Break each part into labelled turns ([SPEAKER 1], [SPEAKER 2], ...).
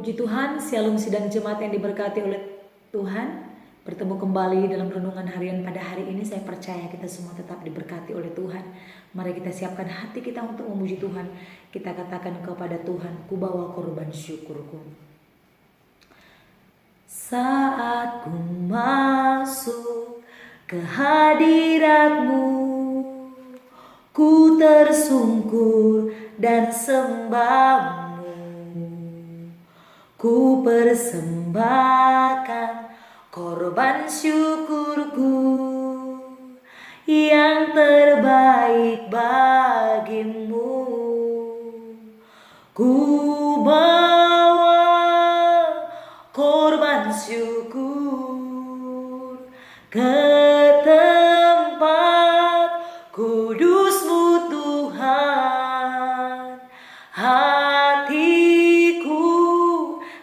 [SPEAKER 1] Puji Tuhan, Shalom sidang jemaat yang diberkati oleh Tuhan. Bertemu kembali dalam renungan harian pada hari ini. Saya percaya kita semua tetap diberkati oleh Tuhan. Mari kita siapkan hati kita untuk memuji Tuhan. Kita katakan kepada Tuhan, ku bawa korban syukurku. Saat ku masuk ke hadirat-Mu, ku tersungkur dan sembah. Ku persembahkan korban syukurku yang terbaik bagimu. Ku bawa korban syukur ke tempat kudus-Mu Tuhan.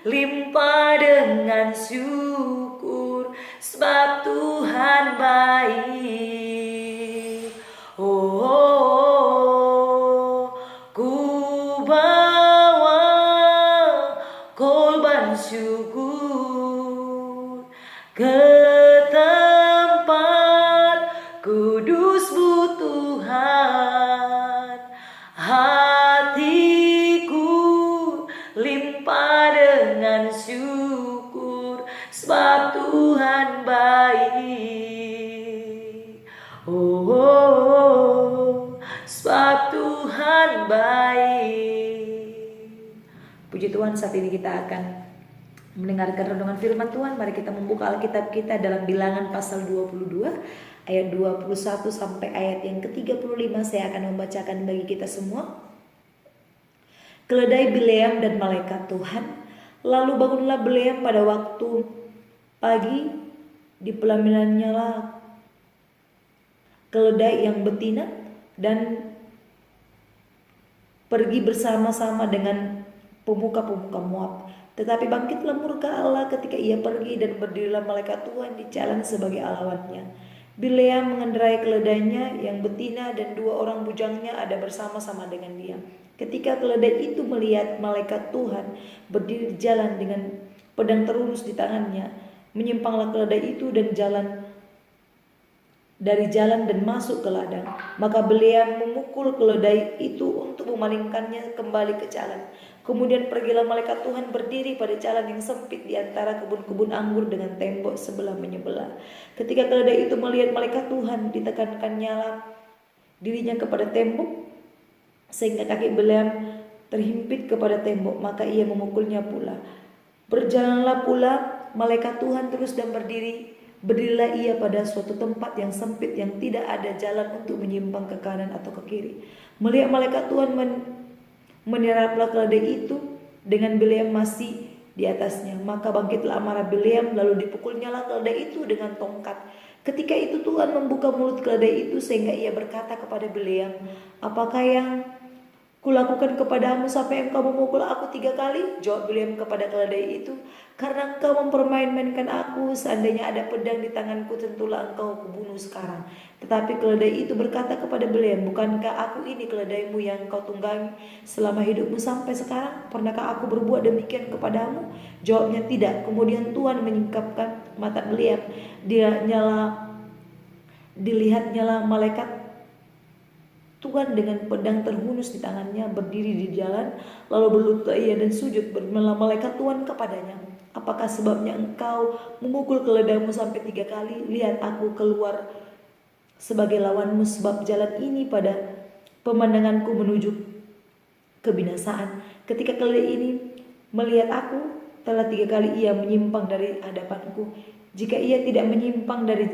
[SPEAKER 1] Limpah dengan syukur sebab Tuhan baik. Ku bawa korban syukur ke tempat kudus-Mu Tuhan. Limpah dengan syukur sebab Tuhan baik. Sebab Tuhan baik. Puji Tuhan, saat ini kita akan mendengarkan renungan firman Tuhan. Mari kita membuka Alkitab kita dalam Bilangan pasal 22 ayat 21 sampai ayat yang ke-35. Saya akan membacakan bagi kita semua. Keledai Bileam dan malaikat Tuhan. Lalu bangunlah Bileam pada waktu pagi, di pelaminannya lah keledai yang betina, dan pergi bersama-sama dengan pemuka-pemuka Moab. Tetapi bangkitlah murka Allah ketika ia pergi, dan berdirilah malaikat Tuhan di jalan sebagai lawannya. Bileam mengendarai keledainya yang betina, dan dua orang bujangnya ada bersama-sama dengan dia. Ketika keledai itu melihat malaikat Tuhan berdiri di jalan dengan pedang terurus di tangannya, menyimpanglah keledai itu dan dan masuk ke ladang. Maka Bileam memukul keledai itu untuk memalingkannya kembali ke jalan. Kemudian pergilah malaikat Tuhan berdiri pada jalan yang sempit di antara kebun-kebun anggur dengan tembok sebelah menyebelah. Ketika keledai itu melihat malaikat Tuhan, ditekankannya dirinya kepada tembok, sehingga kaki Bileam terhimpit kepada tembok, maka ia memukulnya pula. Berjalanlah pula malaikat Tuhan terus dan berdirilah ia pada suatu tempat yang sempit yang tidak ada jalan untuk menyimpang ke kanan atau ke kiri. Melihat malaikat Tuhan menyeraplah keledai itu dengan Bileam masih di atasnya, maka bangkitlah amarah Bileam, lalu dipukulnyalah keledai itu dengan tongkat. Ketika itu Tuhan membuka mulut keledai itu sehingga ia berkata kepada Bileam, apakah yang kulakukan kepadamu sampai engkau memukul aku 3 kali? Jawab Bileam kepada keledai itu, karena engkau mempermain-mainkan aku. Seandainya ada pedang di tanganku, tentulah engkau kubunuh sekarang. Tetapi keledai itu berkata kepada Bileam, bukankah aku ini keledaimu yang kau tunggangi selama hidupmu sampai sekarang? Pernahkah aku berbuat demikian kepadamu? Jawabnya, tidak. Kemudian Tuhan menyingkapkan mata Bileam. Dilihatnyalah malaikat Tuhan dengan pedang terhunus di tangannya berdiri di jalan, lalu berlutut ia dan sujud. Bermela malaikat Tuhan kepadanya, apakah sebabnya engkau memukul keledaimu sampai 3 kali? Lihat, aku keluar sebagai lawanmu, sebab jalan ini pada pemandanganku menuju kebinasaan. Ketika keledai ini melihat aku, telah 3 kali ia menyimpang dari hadapanku. Jika ia tidak menyimpang dari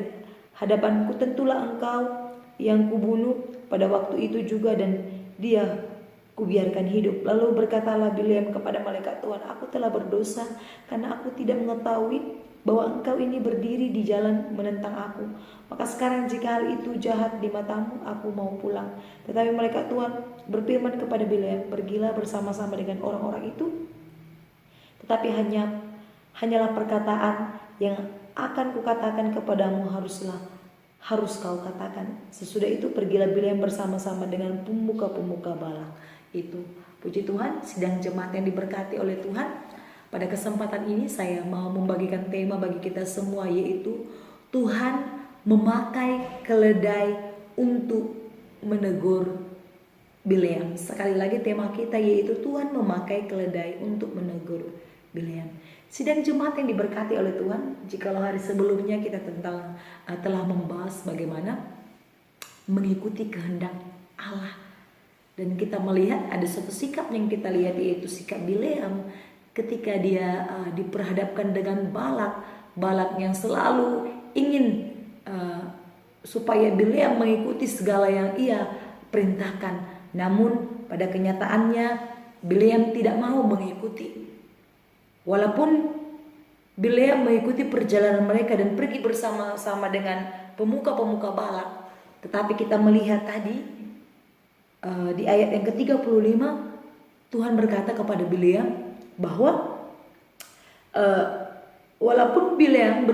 [SPEAKER 1] hadapanku, tentulah engkau yang kubunuh pada waktu itu juga, dan dia kubiarkan hidup. Lalu berkatalah Bileam kepada malaikat Tuhan, aku telah berdosa karena aku tidak mengetahui bahwa engkau ini berdiri di jalan menentang aku. Maka sekarang jika hal itu jahat di matamu, aku mau pulang. Tetapi malaikat Tuhan berfirman kepada Bileam, pergilah bersama-sama dengan orang-orang itu, tetapi hanyalah perkataan yang akan kukatakan kepadamu harus kau katakan. Sesudah itu pergilah Bileam bersama-sama dengan pemuka-pemuka Balak itu. Puji Tuhan, sidang jemaat yang diberkati oleh Tuhan. Pada kesempatan ini saya mau membagikan tema bagi kita semua, yaitu Tuhan memakai keledai untuk menegur Bileam. Sekali lagi tema kita yaitu Tuhan memakai keledai untuk menegur Bileam. Sidang jemaat yang diberkati oleh Tuhan, jikalau hari sebelumnya kita telah membahas bagaimana mengikuti kehendak Allah, dan kita melihat ada suatu sikap yang kita lihat, yaitu sikap Bileam ketika dia diperhadapkan dengan Balak yang selalu ingin supaya Bileam mengikuti segala yang ia perintahkan. Namun pada kenyataannya Bileam tidak mau mengikuti. Walaupun Bileam mengikuti perjalanan mereka dan pergi bersama-sama dengan pemuka-pemuka Balak, tetapi kita melihat tadi di ayat yang ke-35 Tuhan berkata kepada Bileam bahwa walaupun Bileam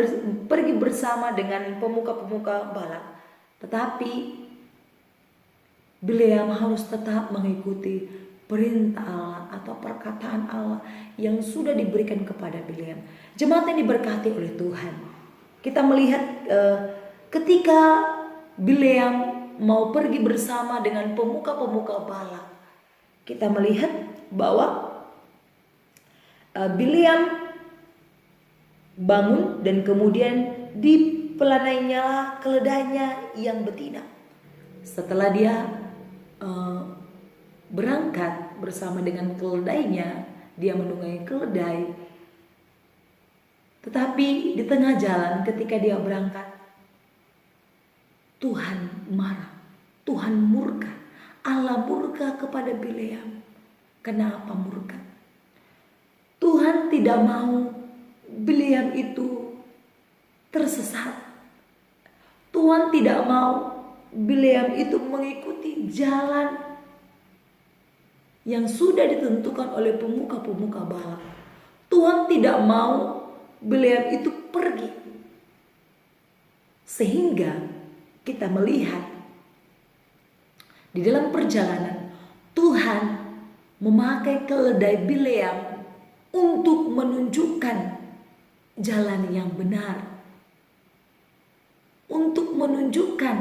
[SPEAKER 1] pergi bersama dengan pemuka-pemuka Balak, tetapi Bileam harus tetap mengikuti perintah Allah atau perkataan Allah yang sudah diberikan kepada Bileam. Jemaat yang diberkati oleh Tuhan, kita melihat ketika Bileam mau pergi bersama dengan pemuka-pemuka Balak, kita melihat bahwa Bileam bangun dan kemudian dipelanainya keledainya yang betina. Setelah dia berangkat bersama dengan keledainya, dia menunggangi keledai. Tetapi di tengah jalan ketika dia berangkat, Tuhan marah, Tuhan murka, Allah murka kepada Bileam. Kenapa murka? Tuhan tidak mau Bileam itu tersesat. Tuhan tidak mau Bileam itu mengikuti jalan yang sudah ditentukan oleh pemuka-pemuka Balak. Tuhan tidak mau Bileam itu pergi. Sehingga kita melihat di dalam perjalanan Tuhan memakai keledai Bileam untuk menunjukkan jalan yang benar, untuk menunjukkan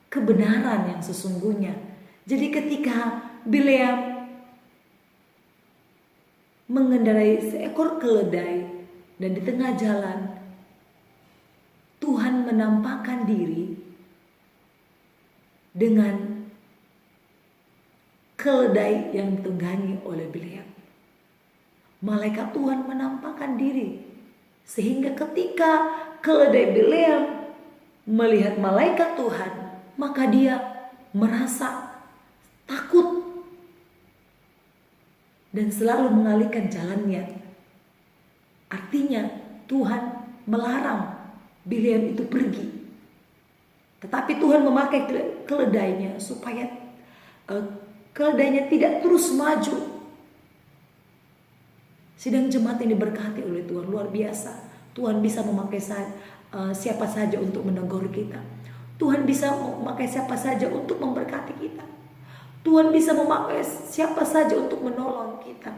[SPEAKER 1] kebenaran yang sesungguhnya. Jadi ketika Bileam mengendarai seekor keledai dan di tengah jalan Tuhan menampakkan diri dengan keledai yang ditunggangi oleh Bileam. Malaikat Tuhan menampakkan diri, sehingga ketika keledai Bileam melihat malaikat Tuhan, maka dia merasa takut dan selalu mengalihkan jalannya. Artinya Tuhan melarang Bileam itu pergi. Tetapi Tuhan memakai keledainya supaya keledainya tidak terus maju. Sidang jemaat yang diberkati oleh Tuhan, luar biasa. Tuhan bisa memakai siapa saja untuk menegur kita. Tuhan bisa memakai siapa saja untuk memberkati kita. Tuhan bisa memakai siapa saja untuk menolong kita,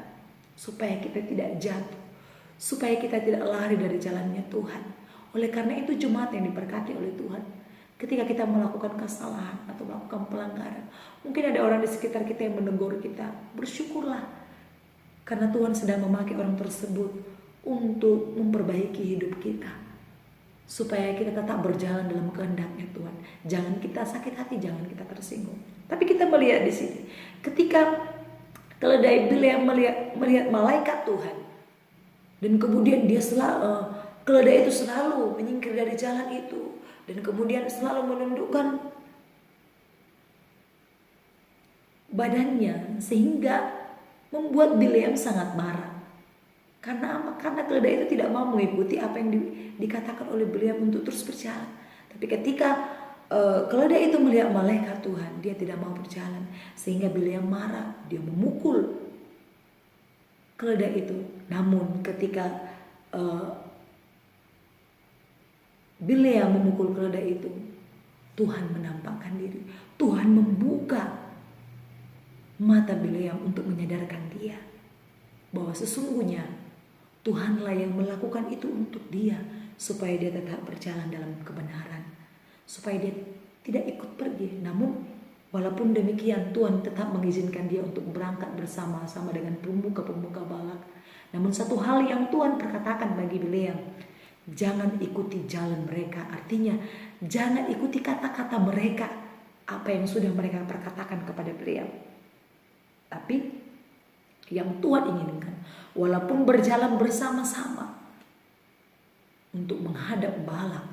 [SPEAKER 1] supaya kita tidak jatuh, supaya kita tidak lari dari jalannya Tuhan. Oleh karena itu jemaat yang diberkati oleh Tuhan, ketika kita melakukan kesalahan atau melakukan pelanggaran, mungkin ada orang di sekitar kita yang menegur kita, bersyukurlah. Karena Tuhan sedang memakai orang tersebut untuk memperbaiki hidup kita, supaya kita tetap berjalan dalam kehendak-Nya Tuhan. Jangan kita sakit hati, jangan kita tersinggung. Tapi kita melihat di sini, ketika keledai Bileam melihat malaikat Tuhan, dan kemudian keledai itu selalu menyingkir dari jalan itu, dan kemudian selalu menundukkan badannya, sehingga membuat Bileam sangat marah. Karena apa? Karena keledai itu tidak mau mengikuti apa yang dikatakan oleh Bileam untuk terus berjalan. Tapi ketika keledai itu melihat malaikat Tuhan, dia tidak mau berjalan, sehingga Bileam marah. Dia memukul keledai itu. Namun ketika Bileam memukul keledai itu, Tuhan menampakkan diri. Tuhan membuka mata Bileam untuk menyadarkan dia bahwa sesungguhnya Tuhanlah yang melakukan itu untuk dia, supaya dia tetap berjalan dalam kebenaran, supaya dia tidak ikut pergi. Namun walaupun demikian, Tuhan tetap mengizinkan dia untuk berangkat bersama-sama dengan pemuka-pemuka Balak. Namun satu hal yang Tuhan perkatakan bagi Bileam, jangan ikuti jalan mereka. Artinya jangan ikuti kata-kata mereka, apa yang sudah mereka perkatakan kepada Bileam. Tapi yang Tuhan inginkan, walaupun berjalan bersama-sama untuk menghadap Balak,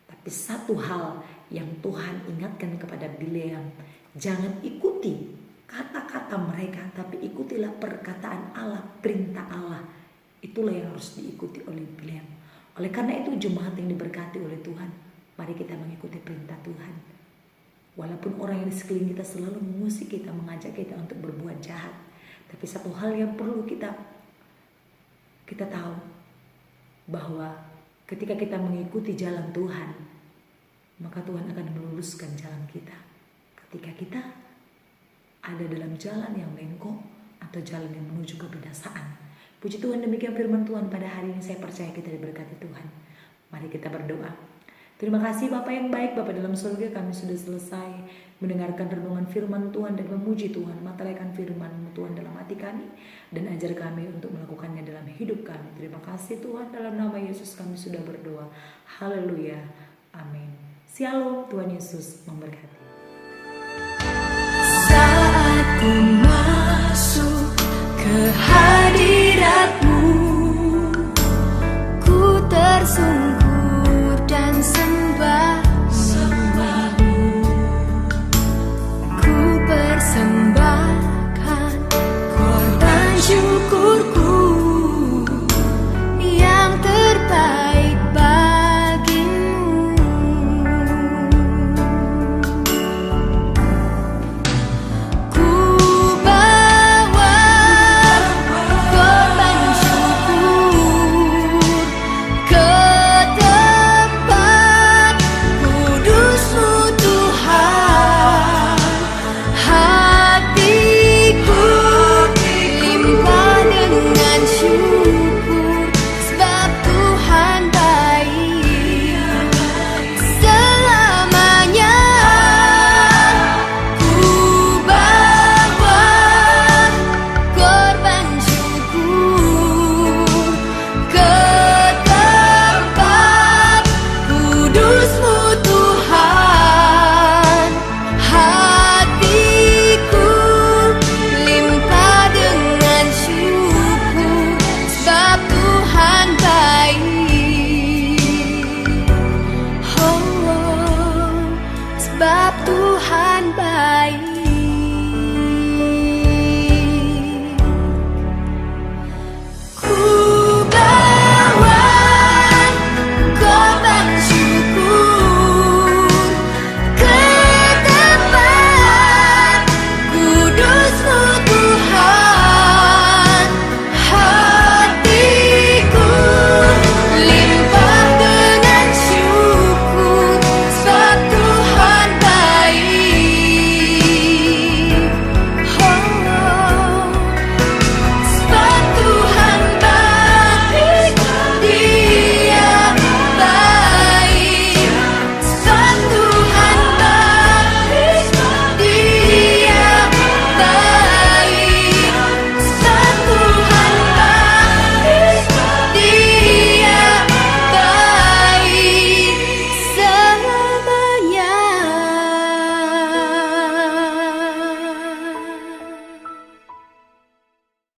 [SPEAKER 1] tapi satu hal yang Tuhan ingatkan kepada Bileam, jangan ikuti kata-kata mereka, tapi ikutilah perkataan Allah, perintah Allah. Itulah yang harus diikuti oleh Bileam. Oleh karena itu, jemaat yang diberkati oleh Tuhan, mari kita mengikuti perintah Tuhan. Walaupun orang yang di sekeliling kita selalu mengusik kita, mengajak kita untuk berbuat jahat, tapi satu hal yang perlu kita tahu, bahwa ketika kita mengikuti jalan Tuhan, maka Tuhan akan meluruskan jalan kita. Ketika kita ada dalam jalan yang bengkok atau jalan yang menuju kebinasaan. Puji Tuhan, demikian firman Tuhan pada hari ini. Saya percaya kita diberkati Tuhan. Mari kita berdoa. Terima kasih Bapa yang baik, Bapa dalam surga, kami sudah selesai mendengarkan renungan firman Tuhan dan memuji Tuhan. Materaikan firman Tuhan dalam hati kami dan ajar kami untuk melakukannya dalam hidup kami. Terima kasih Tuhan, dalam nama Yesus kami sudah berdoa. Haleluya. Amin. Shalom, Tuhan Yesus memberkati. Saat